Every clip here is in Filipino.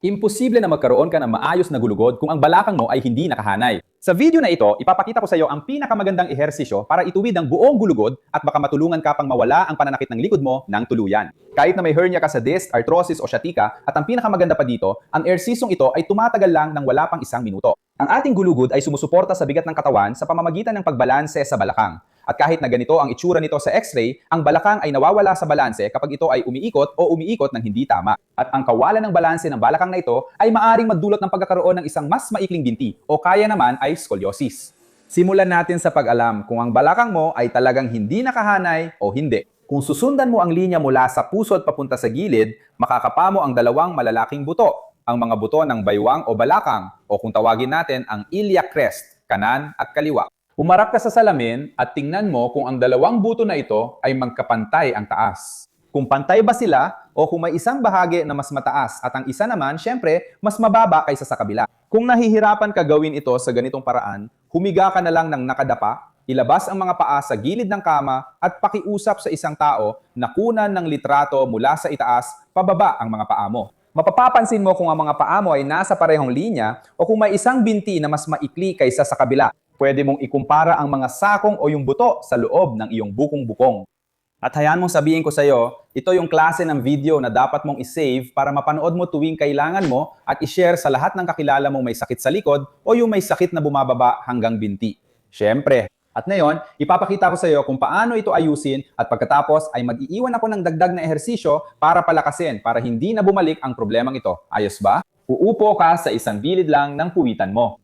Imposible na magkaroon ka ng maayos na gulugod kung ang balakang mo ay hindi nakahanay. Sa video na ito, ipapakita ko sa iyo ang pinakamagandang ehersisyo para ituwid ang buong gulugod at baka matulungan ka pang mawala ang pananakit ng likod mo ng tuluyan. Kahit na may hernia ka sa disc, arthrosis o sciatica, at ang pinakamaganda pa dito, ang ehersisyong ito ay tumatagal lang ng wala pang 1 minuto. Ang ating gulugod ay sumusuporta sa bigat ng katawan sa pamamagitan ng pagbalanse sa balakang. At kahit na ganito ang itsura nito sa x-ray, ang balakang ay nawawala sa balanse kapag ito ay umiikot o umiikot ng hindi tama. At ang kawalan ng balanse ng balakang na ito ay maaring magdulot ng pagkakaroon ng isang mas maikling binti o kaya naman ay scoliosis. Simulan natin sa pag-alam kung ang balakang mo ay talagang hindi nakahanay o hindi. Kung susundan mo ang linya mula sa puso at papunta sa gilid, makakapa mo ang dalawang malalaking buto, ang mga buto ng baywang o balakang o kung tawagin natin ang iliac crest, kanan at kaliwa. Umarap ka sa salamin at tingnan mo kung ang dalawang buto na ito ay magkapantay ang taas. Kung pantay ba sila o kung may isang bahagi na mas mataas at ang isa naman, syempre, mas mababa kaysa sa kabila. Kung nahihirapan ka gawin ito sa ganitong paraan, humiga ka na lang ng nakadapa, ilabas ang mga paa sa gilid ng kama at pakiusap sa isang tao na kunan ng litrato mula sa itaas, pababa ang mga paa mo. Mapapapansin mo kung ang mga paa mo ay nasa parehong linya o kung may isang binti na mas maikli kaysa sa kabila. Pwede mong ikumpara ang mga sakong o yung buto sa loob ng iyong bukong-bukong. At hayaan mong sabihin ko sa iyo, ito yung klase ng video na dapat mong isave para mapanood mo tuwing kailangan mo at ishare sa lahat ng kakilala mong may sakit sa likod o yung may sakit na bumababa hanggang binti. Siyempre. At ngayon, ipapakita ko sa iyo kung paano ito ayusin at pagkatapos ay mag-iiwan ako ng dagdag na ehersisyo para palakasin para hindi na bumalik ang problemang ito. Ayos ba? Uupo ka sa isang gilid lang ng puwitan mo.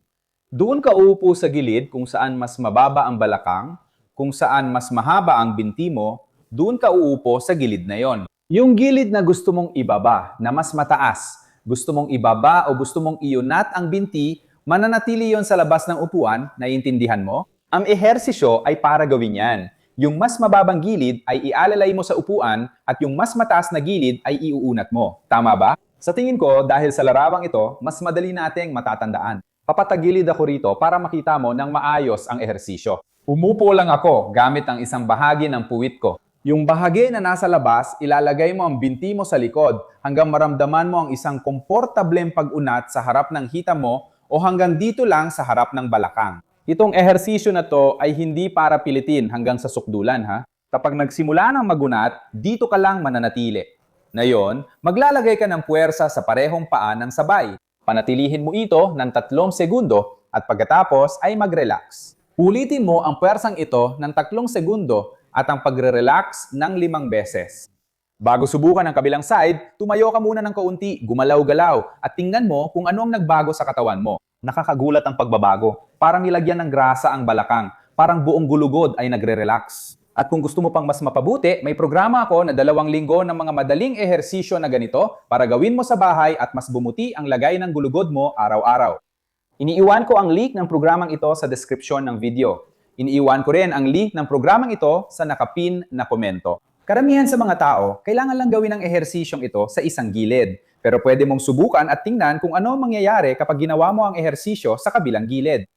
Doon ka uupo sa gilid kung saan mas mababa ang balakang, kung saan mas mahaba ang binti mo, doon ka uupo sa gilid na yon. Yung gilid na gusto mong ibaba, na mas mataas, gusto mong ibaba o gusto mong iunat ang binti, mananatili yon sa labas ng upuan, naiintindihan mo? Ang ehersisyo ay para gawin yan. Yung mas mababang gilid ay ialalay mo sa upuan at yung mas mataas na gilid ay iuunat mo. Tama ba? Sa tingin ko, dahil sa larawang ito, mas madali nating matatandaan. Papatagilid ako rito para makita mo ng maayos ang ehersisyo. Umupo lang ako gamit ang isang bahagi ng puwit ko. Yung bahagi na nasa labas, ilalagay mo ang binti mo sa likod hanggang maramdaman mo ang isang komportableng pag-unat sa harap ng hita mo o hanggang dito lang sa harap ng balakang. Itong ehersisyo na to ay hindi para pilitin hanggang sa sukdulan ha. Kapag nagsimula ng magunat, dito ka lang mananatili. Ngayon, maglalagay ka ng puwersa sa parehong paa ng sabay. Panatilihin mo ito ng 3 segundo at pagkatapos ay mag-relax. Ulitin mo ang puwersang ito ng 3 segundo at ang pagre-relax ng 5 beses. Bago subukan ang kabilang side, tumayo ka muna ng kaunti, gumalaw-galaw at tingnan mo kung ano ang nagbago sa katawan mo. Nakakagulat ang pagbabago. Parang nilagyan ng grasa ang balakang. Parang buong gulugod ay nagre-relax. At kung gusto mo pang mas mapabuti, may programa ako na 2 linggo ng mga madaling ehersisyo na ganito para gawin mo sa bahay at mas bumuti ang lagay ng gulugod mo araw-araw. Iniiwan ko ang link ng programang ito sa description ng video. Iniiwan ko rin ang link ng programang ito sa nakapin na komento. Karamihan sa mga tao, kailangan lang gawin ang ehersisyong ito sa isang gilid. Pero pwede mong subukan at tingnan kung ano ang mangyayari kapag ginawa mo ang ehersisyo sa kabilang gilid.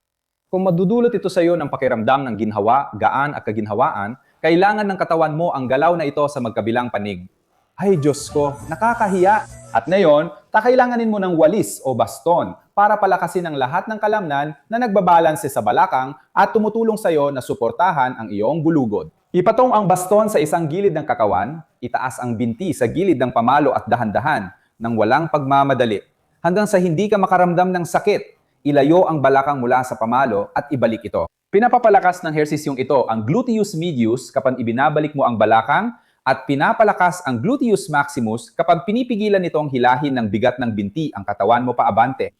Kung madudulot ito sa iyo ng pakiramdam ng ginhawa, gaan at kaginhawaan, kailangan ng katawan mo ang galaw na ito sa magkabilang panig. Ay Diyos ko, nakakahiya! At ngayon, kakailanganin mo ng walis o baston para palakasin ang lahat ng kalamnan na nagbabalanse sa balakang at tumutulong sa iyo na suportahan ang iyong gulugod. Ipatong ang baston sa isang gilid ng kakawan, itaas ang binti sa gilid ng pamalo at dahan-dahan nang walang pagmamadali. Hanggang sa hindi ka makaramdam ng sakit, ilayo ang balakang mula sa pamalo at ibalik ito. Pinapapalakas ng ehersisyong ito ang gluteus medius kapag ibinabalik mo ang balakang at pinapalakas ang gluteus maximus kapag pinipigilan nitong hilahin ng bigat ng binti ang katawan mo paabante.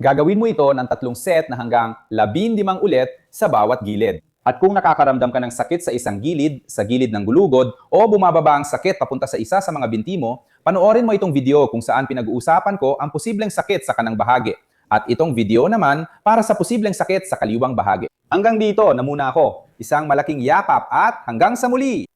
Gagawin mo ito ng 3 set na hanggang 15 ulit sa bawat gilid. At kung nakakaramdam ka ng sakit sa isang gilid, sa gilid ng gulugod, o bumababa ang sakit papunta sa isa sa mga binti mo, panoorin mo itong video kung saan pinag-uusapan ko ang posibleng sakit sa kanang bahagi. At itong video naman para sa posibleng sakit sa kaliwang bahagi. Hanggang dito na muna ako. Isang malaking yakap at hanggang sa muli!